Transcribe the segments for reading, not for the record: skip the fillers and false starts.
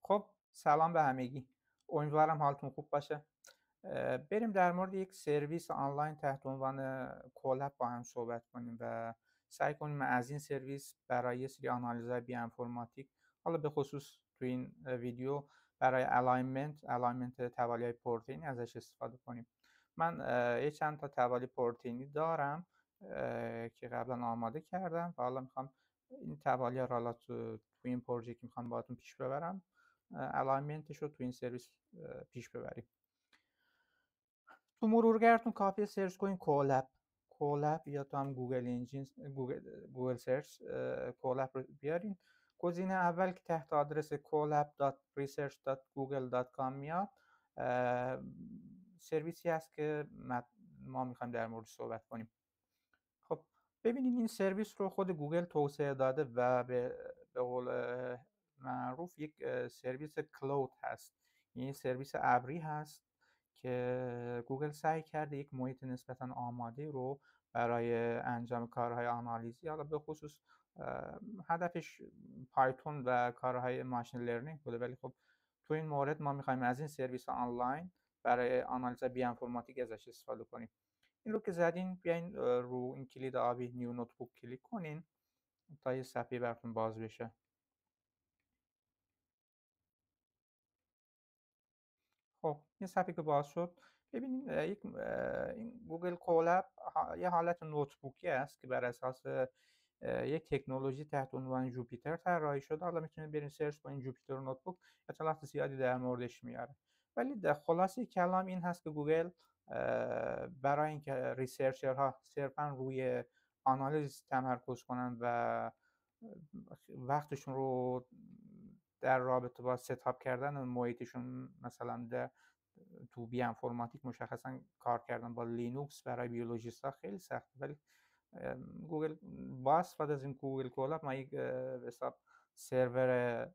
خب سلام به همگی. امیدوارم حالتون خوب باشه. بریم در مورد یک سرویس آنلاین تحت عنوان کولاب با هم صحبت کنیم و سعی کنیم از این سرویس برای یه سری آنالیزهای بیوانفرماتیک، حالا به خصوص تو این ویدیو برای الاینمنت توالی پروتئینی ازش استفاده کنیم. من یه چند تا توالی پروتئینی دارم که قبلا آماده کردم و حالا میخوام این توالی رو حالا تو این پروژه که میخوام باهاتون پیش ببرم الاینمنتش رو تو این سرویس پیش ببریم. تو مرورگرتون کافیه سرچ کنین کولاب یا تو هم گوگل انجین گوگل سرچ کولاب رو بیارین. گزینه اول که تحت آدرس colab.research.google.com میاد سرویسی هست که ما میخوایم در موردش صحبت کنیم. خب ببینید این سرویس رو خود گوگل توسعه داده و به قول معروف یک سرویس کلود هست. یعنی سرویس ابری هست که گوگل سعی کرده یک محیط نسبتا آماده رو برای انجام کارهای آنالیزی، حالا به خصوص هدفش پایتون و کارهای ماشین لرنینگ بوده، ولی خب تو این مورد ما میخوایم از این سرویس آنلاین برای آنالیز بیوانفرماتیک ازش استفاده کنیم. این رو که زدین بیاین رو این کلید آبی نیو نوتبوک کلیک کنین تا یه صفحه براتون باز بشه. خب این صفحه که باز شد ببینید این گوگل کولاب یه حالت نوتبوکی است که بر اساس یک تکنولوژی تحت عنوان جوپیتر طراحی شده. حالا میتونید برین سرچ کنین جوپیتر نوتبوک، اطلاعات زیادی در موردش میاره. ولی در خلاصه کلام این هست که گوگل برای اینکه ریسرچرها صرفا روی آنالیز تمرکز کنن و وقتشون رو در رابطه با ستاپ کردن محیطشون، مثلا در تو بیوانفرماتیک مشخصا کار کردن با لینوکس برای بیولوژیست ها خیلی سخته، ولی گوگل با استفاده از این گوگل کولاب ما یک حساب سرور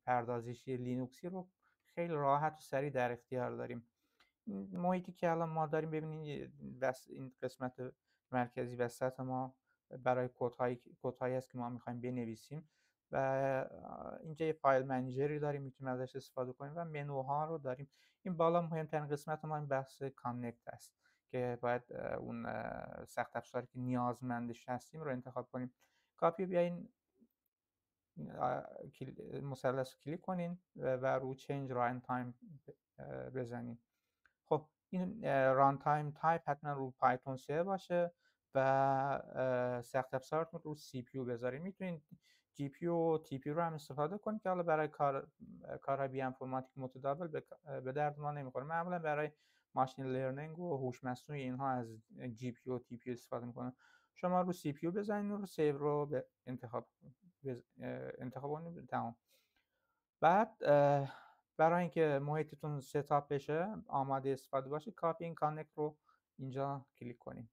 پردازشی لینوکسی رو خیلی راحت و سریع در اختیار داریم. محیطی که الان ما داریم ببینید بس این قسمت مرکزی وسط ما برای کدهایی است که ما میخوایم بنویسیم و اینجا یه فایل منیجری داریم میتونیم ازش استفاده کنیم و منوها رو داریم. این بالا مهمترین قسمت ما این بحث کانکت است که باید اون سخت افزاری که نیازمندش هستیم رو انتخاب کنیم. کافی بیاین مثلث کلیک کنین و رو چنج ران تایم بزنین. خب این ران تایم تایپ حتما رو پایتون 3 باشه و سخت افزارتون رو سی پی یو بذارین. میتونید جی پی یو و تی پی یو رو هم استفاده کنید که حالا برای کارهای بیوانفرماتیک متداول به درد ما نمیخوره. معمولا برای ماشین لرنینگ و هوش مصنوعی اینها از جی پی یو و تی پی یو استفاده میکنن. شما رو سی پی یو بزنید و رو سیو رو به انتخاب کنید. تمام. بعد برای اینکه محیطتون ستاپ بشه، آماده استفاده باشه، کافی این کانکت رو اینجا کلیک کنیم.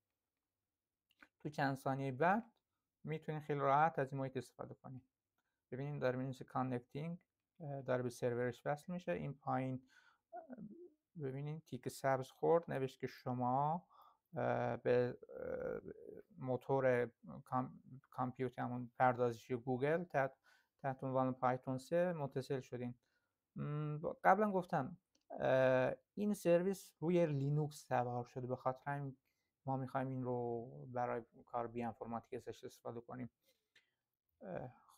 تو چند ثانیه بعد میتونید خیلی راحت از این محیط استفاده کنید. ببینید داره می‌نویسه کانکتینگ، داره به سرورش وصل میشه. این پایین ببینید تیک سبز خورد، نوشت که شما به موتور کامپیوت همون پردازشی گوگل تحت عنوان پایتون 3 متصل شدین. قبلا گفتم این سرویس روی لینوکس سوار شده، به خاطر همین ما میخوایم این رو برای کار بیوانفرماتیک ازش استفاده کنیم.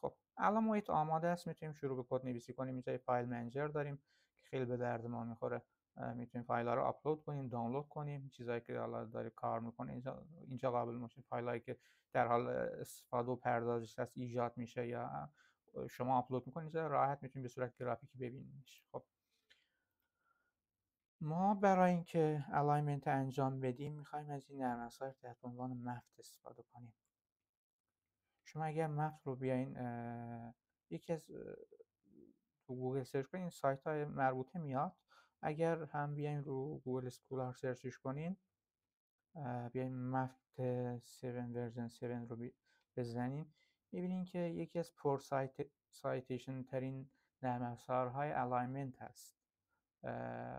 خب الان محیط آماده است، میتونیم شروع به کد نویسی کنیم. اینجا فایل منیجر داریم که خیلی به درد ما میخوره. میتونیم فایل ها رو آپلود کنیم، دانلود کنیم، چیزایی که حالا داره کار میکنه اینجا قابل میشه. فایل هایی که در حال استفاده و پردازش هست ایجاد میشه یا شما آپلود میکنید اینجا راحت میتونید به صورت گرافیکی ببینیدش. خب ما برای اینکه الاینمنت انجام بدیم میخوایم از این نرم افزار تحت عنوان مفت استفاده کنیم. شما اگر مفت رو بیاین یکی از تو گوگل سرچ کنین سایت های مربوطه میاد. اگر هم بیاین رو گوگل اسکولار سرچش کنین، بیاین مفت 7 ورژن 7 رو بزنین، میبینین که یکی از پر سایتیشن ترین نرم افزارهای الاینمنت هست.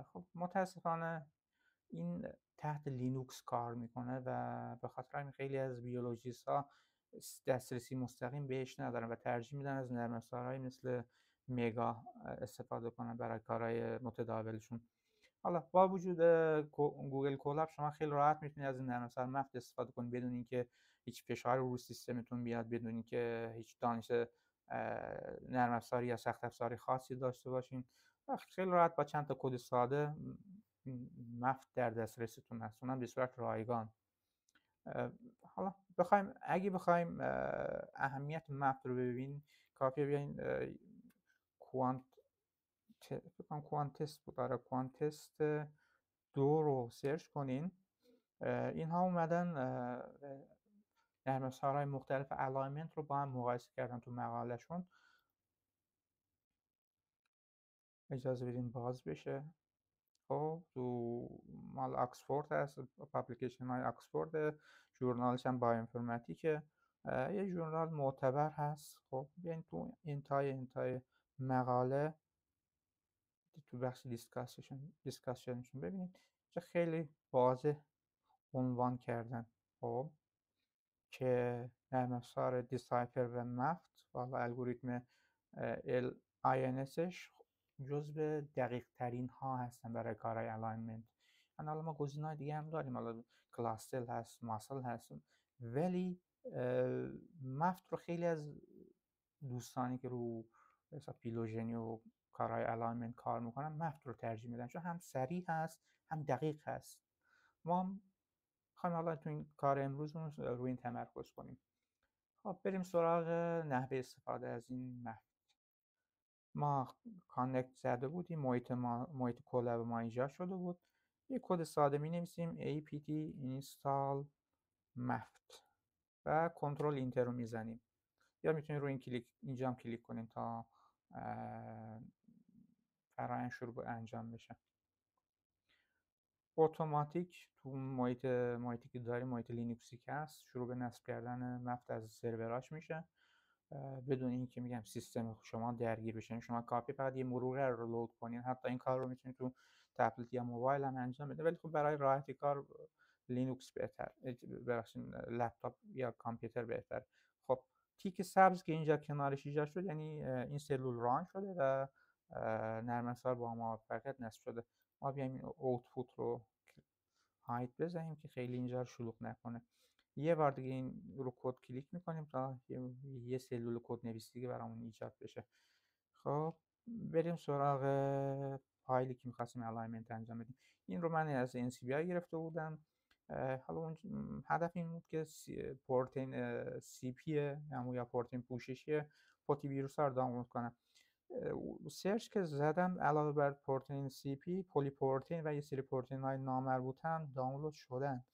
خب متاسفانه این تحت لینوکس کار میکنه و به خاطر همین خیلی از بیولوژیست ها دسترسی مستقیم بهش ندارن و ترجیح میدن از نرم افزارهایی مثل مگا استفاده کنن برای کارهای متداولشون. حالا با وجود گوگل کولاب شما خیلی راحت میتونید از این نرم افزار مفت استفاده کنید بدون اینکه هیچ فشاری رو سیستمتون بیاد، بدون اینکه هیچ دانش نرم افزاری یا سخت افزاری خاصی داشته باشین. خیلی راحت با چند تا کد ساده مفت در دسترستون هست، اونم به صورت رایگان. حالا اگه بخوایم اهمیت مفت رو ببینیم، کافیه بیاین کوانت کوانتست بود، آره کوانتست 2 رو سرچ کنین. اینها اومدن نرم افزارهای مختلف الاینمنت رو با هم مقایسه کردن تو مقالهشون. اجازه بدین باز بشه. خب تو مال آکسفورد هست، پابلیکیشن های آکسفورد، ژورنالش هم بایوانفورماتیکه، یه ژورنال معتبر هست. خب بیاین تو انتهای مقاله تو بخش دیسکاشنشون ببینید که خیلی واضح عنوان کردن. خب که نرم افزار دیسایفر و مفت و الگوریتم LINSش جزو دقیق ترین ها هستن برای کارهای الاینمنت. حالا ما گزینه‌های دیگه هم داریم، حالا کلاستل هست، ماسل هست، ولی مفت رو خیلی از دوستانی که رو مثلا فیلوژنی و کارهای الاینمنت کار میکنن مفت رو ترجیح میدن، چون هم سریع هست هم دقیق هست. ما میخوایم حالا تو این کار امروزمون روی این تمرکز کنیم. خب بریم سراغ نحوه استفاده از این مفت. ما کانکت زده بودیم، محیط کولاب ما ایجاد شده بود. یه کد ساده می نویسیم apt install مفت و کنترل اینتر رو میزنیم، یا میتونید روی این اینجا هم کلیک کنیم تا فرآیند شروع به انجام بشه. اتوماتیک تو محیطی که داریم، محیط لینوکسی که هست، شروع به نصب کردن مفت از سروراش میشه بدون اینکه میگم سیستم شما درگیر بشه. شما کافی فقط یه مرور رو لود کنین، حتی این کار رو میتونید تو تبلت یا موبایل هم انجام بده، ولی خب برای راحتی کار لینوکس بهتر، ببخشید لپتاپ یا کامپیوتر بهتر. خب تیک سبز که اینجا کنارش ایجاد شد یعنی این سلول ران شده و نرم افزار با موفقیت نصب شده. ما بیایم این اوتپوت رو هاید بزنیم که خیلی اینجا رو شلوغ نکنه. یه بار دیگه این رو کد کلیک میکنیم تا یه سلول کد نویسی دیگه برامون ایجاد بشه. خب بریم سراغ فایلی که میخواستیم الاینمنت انجام بدیم. این رو من از NCBI گرفته بودم. حالا اون هدف این بود که پورتین CP یا پورتین پوششی پوتی ویروس رو دانلود کنم. سرچ که زدم علاوه بر پورتین CP، پلی پورتین و یه سری پورتین های نامربوطه هم دانلود شدن.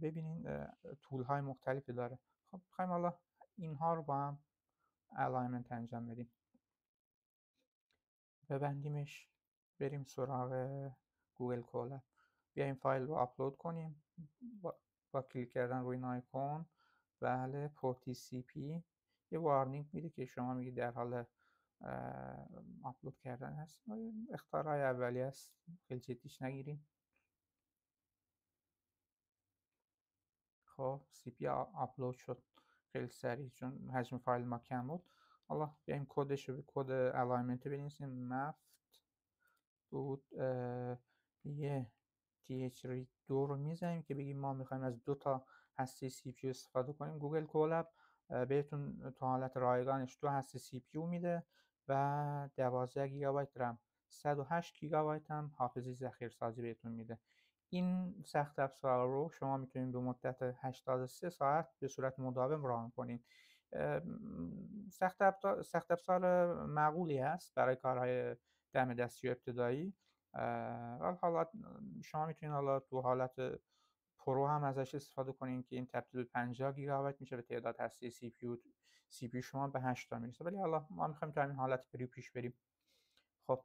ببینین تول های مختلفی داره. خب میخوایم حالا اینها رو با هم الاینمنت انجام بدیم. ببندیمش، بریم سراغ گوگل کولاب. بیایم فایل رو آپلود کنیم با کلیک کردن روی این آیکون. بله پورتی سی پی یه وارنینگ میده که شما میگید در حال آپلود کردن هست. اخطارهای اولیه است، خیلی جدیش نگیریم. خب سی پی آپلود شد خیلی سریع چون حجم فایل ما کم بود. حالا بیایم کدش رو، کد الاینمنت بنویسیم. مفت بود یه TH2 رو میزنیم که بگیم ما میخوایم از 2 تا هسته سی پی استفاده کنیم. گوگل کولاب بهتون تو حالت رایگانش 2 هسته سی پی میده و 12 گیگابایت رم، 108 گیگابایت هم حافظه ذخیره‌سازی بهتون میده. این سخت افزار رو شما میتونید به مدت 83 ساعت به صورت مداوم ران کنید. سخت افزار معقولی هست برای کارهای دم دستی و ابتدایی. حالا شما میتونید حالا تو حالت پرو هم ازش استفاده کنین که این تبدیل به 50 گیگابایت میشه، به تعداد هسته سی پی شما به 8 تا میرسه، ولی حالا ما میخوایم تا همین حالت پری پیش بریم. خب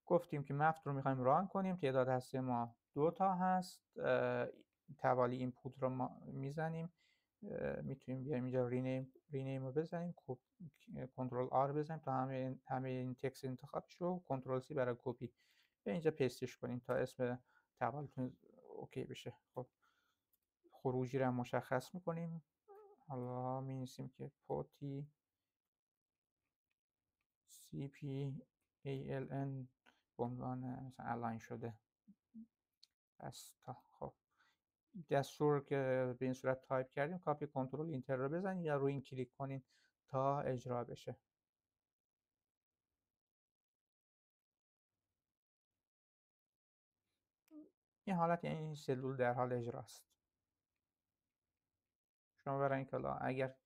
گفتیم که مفت رو میخوایم ران کنیم، تعداد هسته ما 2 تا هست. توالی اینپوت رو ما میزنیم، میتونیم بیایم اینجا رینیم رو بزنیم، کنترل آر بزنیم تا همه این تکست انتخاب شو، کنترل سی برای کپی به اینجا پیستش کنیم تا اسم توالیتون اوکی بشه. خب خروجی رو مشخص میکنیم. حالا می نویسیم که پوتی CPALN به عنوان مثلا الاین شده است. خب دستور که به این صورت تایپ کردیم، کاپی کنترل اینتر رو بزنید یا روی این کلیک کنین تا اجرا بشه. این حالت یعنی این سلول در حال اجراست. شما برای اینکه اگر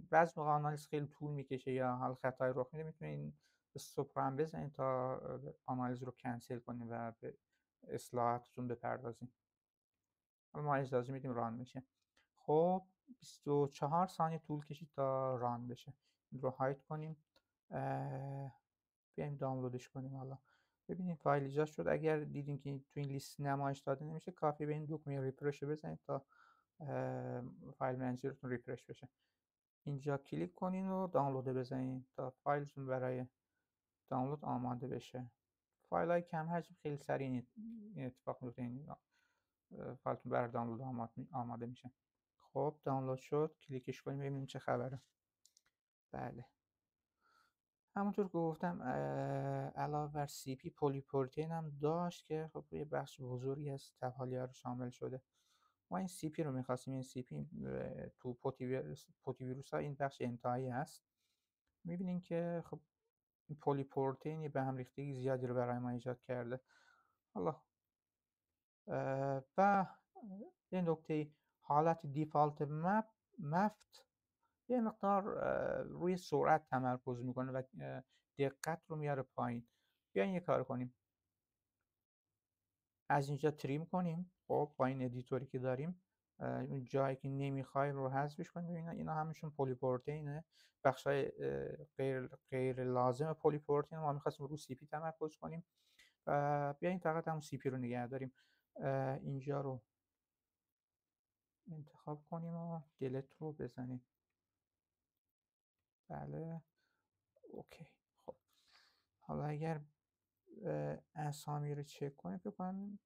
بعضی موقع آنالیز خیلی طول میکشه یا حال خطای رخ میده، میتونین استاپ رو هم بزنید تا آنالیز رو کنسل کنید و به اصلاحاتتون بپردازید. حالا ما اجازه میدیم ران بشه. خب 24 ثانیه طول کشید تا ران بشه. این رو هاید کنیم، بیایم دانلودش کنیم. حالا ببینید فایل ایجاد شد. اگر دیدین که تو این لیست نمایش داده نمیشه، کافی به این دکمه ریفرش بزنید تا فایل منیجرتون ریفرش بشه. اینجا کلیک کنین و دانلود بزنید تا فایلتون برای دانلود آماده بشه. فایل های کم حجم خیلی سریع این اتفاق میفته، این فایلتون برای دانلود آماده میشه. خب دانلود شد، کلیکش کنیم ببینیم چه خبره. بله همونطور که گفتم علاوه بر سی پی پلیپروتئین هم داشت که خب یه بخش بزرگی از تبهالی‌ها رو شامل شده. ما این سی پی رو می‌خواستیم. این سی پی تو پوتی ویروس ها این بخش انتهایی هست. می‌بینیم که خب این پلیپروتئین به هم ریختگی زیادی رو برای ما ایجاد کرده. حالا و یه نکته، حالت دیفالت مفت یه مقدار روی سرعت تمرکز میکنه و دقت رو میاره پایین. بیاین یه کار کنیم، از اینجا تریم کنیم. خب با این ادیتوری که داریم اون جایی که نمیخوایم رو حذفش کنیم. ببینید اینا همشون پلیپروتئینه، بخشای غیر لازم پلیپروتئین. ما میخواستیم رو سی پی تمرکز کنیم و بیاین فقط همون سی پی رو نگه داریم. اینجا رو انتخاب کنیم و دلت رو بزنیم. بله اوکی. خب حالا اگر اسامی رو چک کنیم، فکر کنم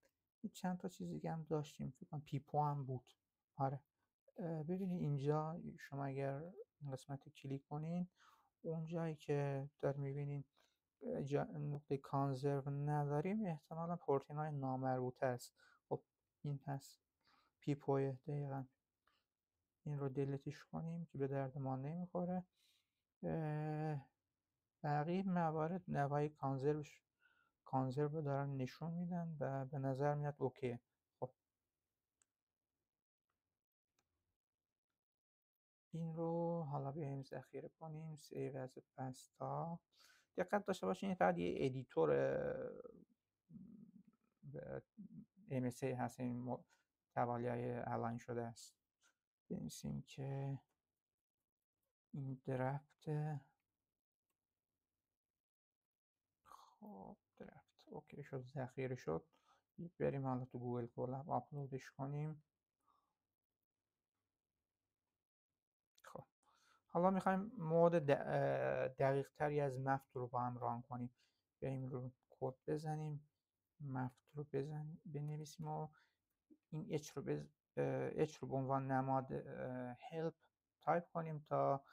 چند تا چیز دیگه هم داشتیم، فکر کنم پیپو هم بود. آره ببینید اینجا شما اگر این قسمت رو کلیک کنین، اون جایی که دار میبینین نقطه کانزرو نداریم، احتمالا پروتئین های نامربوطه است. خب این هست پیپوی دقیقا. این رو دلیتش کنیم که به درد ما نمیخوره. بقیه موارد نوای کانزرو رو دارن نشون میدن و به نظر میاد اوکی. خب این رو حالا بیایم ذخیره کنیم، سیو از پستا. دقت داشته باشین این فقط یه ادیتور MSA هست، این توالی های الاین شده است. بنویسیم که این درفت. خب درفت اوکی شد، ذخیره شد. بریم حالا تو گوگل کلاب آپلودش کنیم. خب حالا میخوایم مود دقیق تری از مفت رو با هم ران کنیم. بریم رو کد بزنیم، مفت رو بنویسیم و این اچ رو به عنوان نماد help تایپ کنیم تا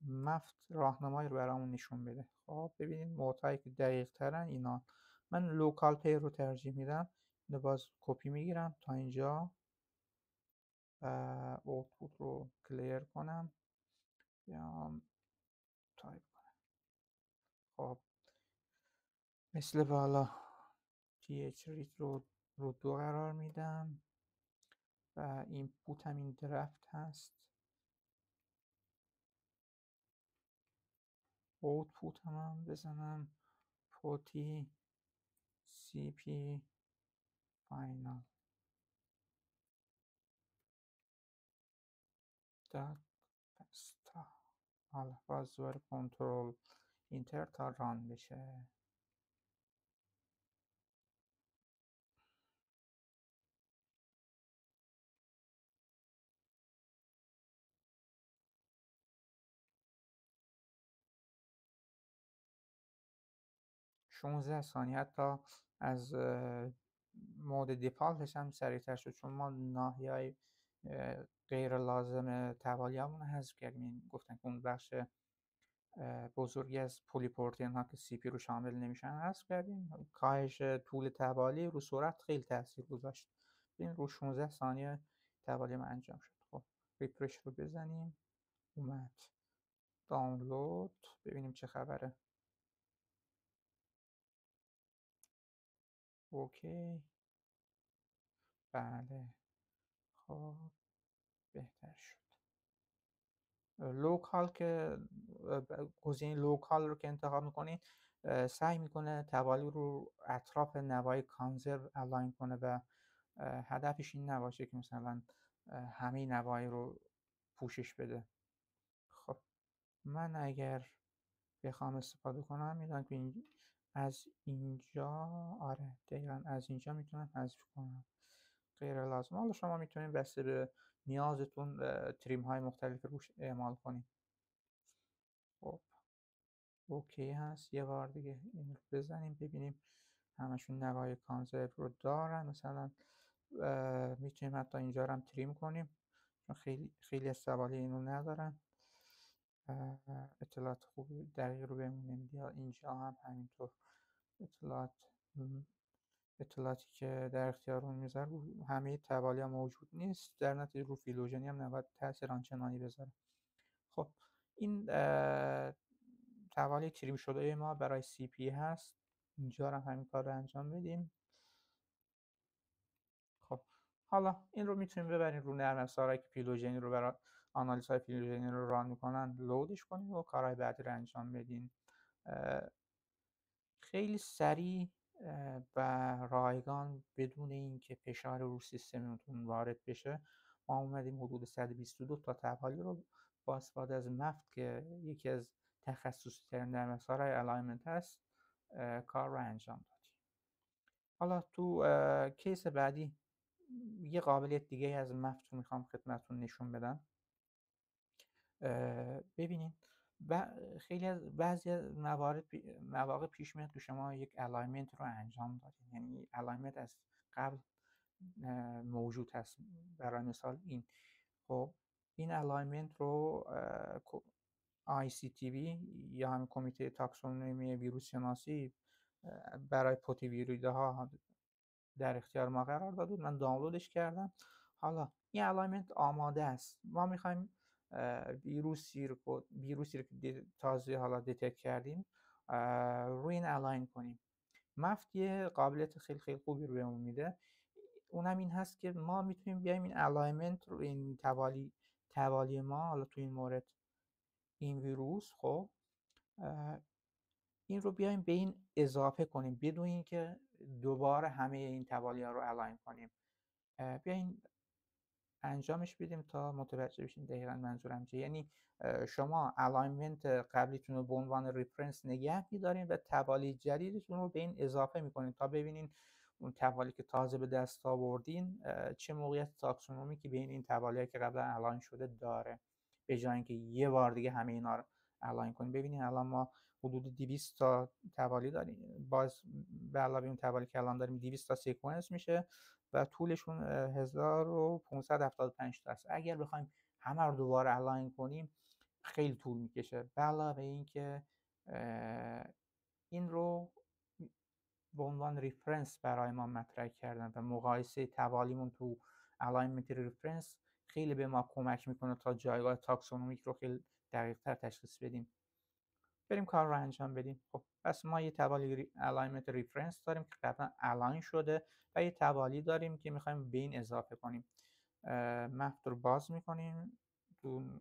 مفت راهنمایی رو برامون نشون بده. خب ببینید مودهایی که دقیق ترن اینا. من لوکال پی رو ترجیح میدم. اینو باز کپی میگیرم تا اینجا و اوتپوت رو کلیر کنم، بیام تایپ کنم. خب مثل بالا th read رو 2 قرار میدم و اینپوت هم این درفت هست. اوتپوت هم بزنم پوتی cp final dot pasta. حالا باز دوباره کنترل اینتر تا ران بشه. 16 ثانیه حتی از مود دیفالتش هم سریعتر شد، چون ما ناحیه‌های غیر لازم توالیه‌مون رو حذف کردیم. گفتن که اون بخش بزرگی از پلی‌پروتئین ها که سی پی رو شامل نمیشن حذف کردیم. کاهش طول توالی رو سرعت خیلی تاثیر گذاشت. این رو 16 ثانیه توالی من انجام شد. خب ریفرش رو بزنیم، اومد دانلود، ببینیم چه خبره. اوکی، بله، خب بهتر شد. لوکال که گزینه لوکال رو که انتخاب میکنید سعی میکنه توالی رو اطراف نوای کانزرو الاین کنه و هدفش این نباشه که مثلا همه نوای رو پوشش بده. خب من اگر بخوام استفاده کنم میدونم که از اینجا، آره دقیقا از اینجا میتونم حذف کنم، غیر لازم. حالا شما میتونید بسته به نیازتون تریم های مختلف روش اعمال کنید. خب اوکی هست. یه بار دیگه این رو بزنیم ببینیم همشون نوای کانزرو رو دارن. مثلا میتونیم حتی اینجا رو هم تریم کنیم چون خیلی از سوالی اینو ندارن. اطلاعات خوبی دقیق رو بهمون نمیده. اینجا هم همینطور اطلاعاتی که در اختیارمون میذاره همه توالی هم موجود نیست، در نتیجه رو فیلوژنی هم نباید تاثیر آنچنانی بذاره. خب این توالی تریم شده ما برای سی پی هست. اینجا هم همین کار رو انجام بدیم. خب حالا این رو میتونیم ببریم رو نرم افزارهایی که فیلوژنی رو برای آنالیز های فیلوژنی رو ران میکنن، لودش کنیم و کارهای بعدی رو انجام بدیم. خیلی سریع و رایگان بدون اینکه فشار رو سیستمتون وارد بشه ما اومدیم حدود 122 تا توالی رو با استفاده از مفت که یکی از تخصصی ترین نرم افزارهای الاینمنت هست کار رو انجام دادیم. حالا تو کیس بعدی یه قابلیت دیگه از مفت رو میخوام خدمتتون نشون بدم. ببینید و خیلی از بعضی از مواقع پیش میاد که شما یک الاینمنت رو انجام دادین، یعنی الاینمنت از قبل موجود هست. برای مثال خب این الاینمنت رو ICTV یا هم کمیته تاکسونومی ویروس شناسی برای پوتیویرویده ها در اختیار ما قرار داد بود. من دانلودش کردم. حالا این الاینمنت آماده است. ما میخوایم ویروسی رو که تازه حالا دتکت کردیم روی این الاین کنیم. مفت یه قابلیت خیلی خیلی خوبی رو بهمون میده. اونم این هست که ما میتونیم بیایم این الاینمنت رو، این توالی ما، حالا تو این مورد این ویروس، خب این رو بیایم به این اضافه کنیم بدون اینکه دوباره همه این توالی ها رو الاین کنیم. بیاین انجامش بدیم تا متوجه بشین دقیقا منظورم چیه. یعنی شما الاینمنت قبلیتون رو به عنوان ریفرنس نگه میدارین و توالی جدیدتون رو به این اضافه میکنین تا ببینین اون توالی که تازه به دست آوردین چه موقعیت تاکسونومی که بین این توالی که قبلا الاین شده داره، به جای اینکه یه بار دیگه همه اینا رو الاین کنیم. ببینین الان ما حدود 200 تا توالی داریم، باز به علاوه اون توالی که الان داریم 200 تا سیکونس میشه و طولشون 1575 تا است. اگر بخوایم همه رو دوباره الاین کنیم خیلی طول میکشه. به علاوه اینکه این رو به عنوان ریفرنس برای ما مطرح کردن و مقایسه توالیمون تو الاینمنت ریفرنس خیلی به ما کمک میکنه تا جایگاه تاکسونومیک رو خیلی دقیق تر تشخیص بدیم. بریم کار رو انجام بدیم. خب پس ما یه توالی الاینمنت ریفرنس داریم که قبلا الاین شده و یه توالی داریم که میخوایم به این اضافه کنیم. مفت رو باز میکنیم، تو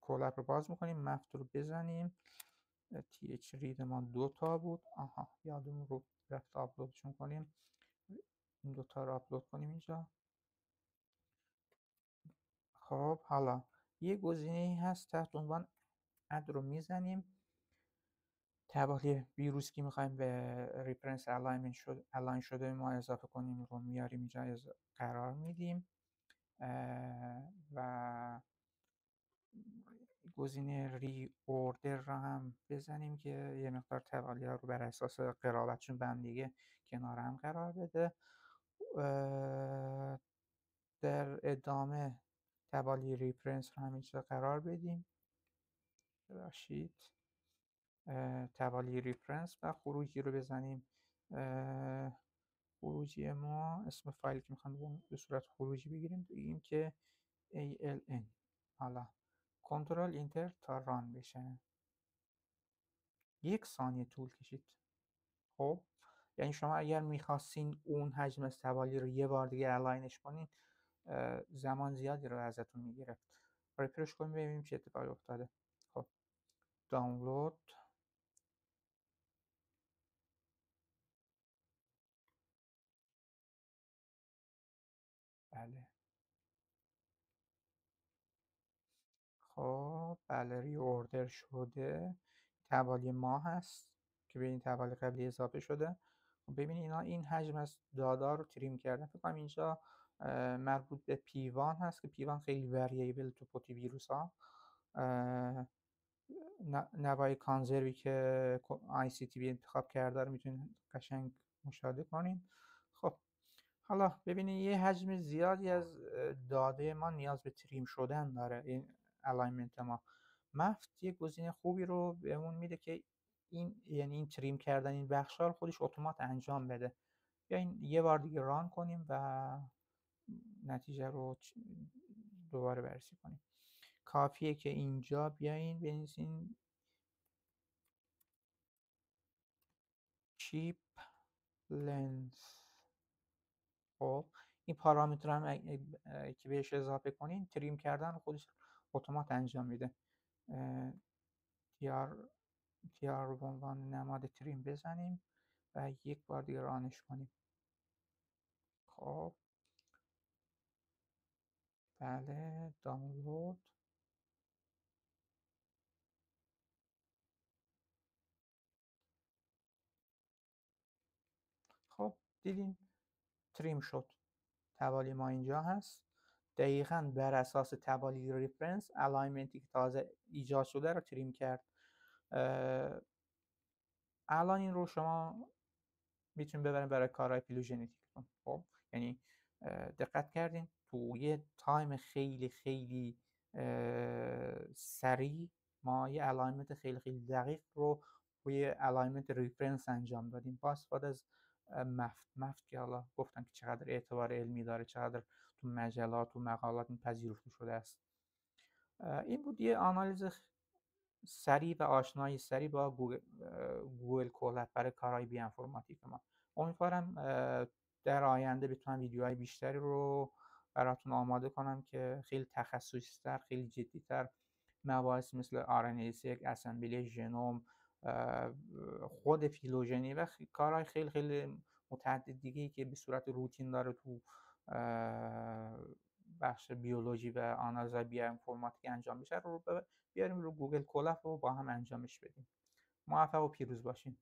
کولاب رو باز میکنیم، مفت رو بزنیم. TH رید ما 2 تا بود. یادمون رو رفت آپلودشون کنیم. این 2 تا رو آپلود کنیم اینجا. خب حالا یه گزینه هست تحت عنوان اد رو میزنیم. توالی ویروس که میخوایم به ریفرنس الاین شده ما اضافه کنیم رو میاریم اینجا قرار میدیم و گزینه ری اوردر را هم بزنیم که یه مقدار توالی ها رو بر اساس قرابتشون به هم دیگه کنار هم قرار بده. در ادامه توالی ریفرنس رو همینجا قرار بدیم ببخشید توالی ریفرنس و خروجی رو بزنیم. خروجی ما اسم فایلی که میخوام به صورت خروجی بگیریم که ALN. حالا کنترل اینتر تا ران بشه. 1 ثانیه طول کشید. خب یعنی شما اگر میخواستین اون حجم از توالی رو یه بار دیگه الاینش کنین زمان زیادی رو ازتون میگرفت. ریفرش کنیم ببینیم چه اتفاقی افتاده. خب دانلود. بله. خب بله ری اوردر شده. توالی ما هست که به این توالی قبلی اضافه شده. خب ببینید اینا این حجم از دادا رو تریم کردن. فکر کنم اینجا مربوط به پیوان هست که پیوان خیلی وریبل تو پوتی ویروس ها. نوای کانزروی که آی سی تی بی انتخاب کرده رو میتونید قشنگ مشاهده کنین. خب حالا ببینید یه حجم زیادی از داده ما نیاز به تریم شدن داره. این الاینمنت ما مفت یه گزینه خوبی رو بهمون میده که این یعنی این تریم کردن این بخشا رو خودش اتومات انجام بده. بیاین یه بار دیگه ران کنیم و نتیجه رو دوباره بررسی کنیم. کافیه که اینجا بیاین بنویسین چیپ لنز. خب این پارامتر هم که بهش اضافه کنین تریم کردن خودش اتومات انجام میده. تیار رو به عنوان نماد تریم بزنیم و یک بار دیگه رانش کنیم. خب بله دانلود. خب دیدین تریم شد. توالی ما اینجا هست. دقیقاً بر اساس توالی ریفرنس الاینمنتی که تازه ایجاد شده رو تریم کرد. الان این رو شما میتونید ببرین برای کارهای فیلوژنتیکتون. خب یعنی دقت کردین تو یه تایم خیلی خیلی سریع ما یه الاینمنت خیلی خیلی دقیق رو روی الاینمنت ریفرنس انجام دادیم با استفاده از مفت که حالا گفتم که چقدر اعتبار علمی داره، چقدر تو مجلات و مقالات پذیرفته شده است. این بود یه آنالیز سریع و آشنایی سریع با گوگل کولاب برای کارهای بی انفرماتیک ما. امیدوارم در آینده بتونم ویدیوهای بیشتری رو براتون آماده کنم که خیلی تخصصی تر، خیلی جدی تر مباحث مثل RNA-seq، اسمبلی ژنوم، خود فیلوژنی و کارهای خیلی خیلی متعدد دیگه‌ای که به صورت روتین داره تو بخش بیولوژی و آنالیز بی انفرماتیک انجام میشه رو بیاریم رو گوگل کولاب رو با هم انجامش بدیم. موفق و پیروز باشین.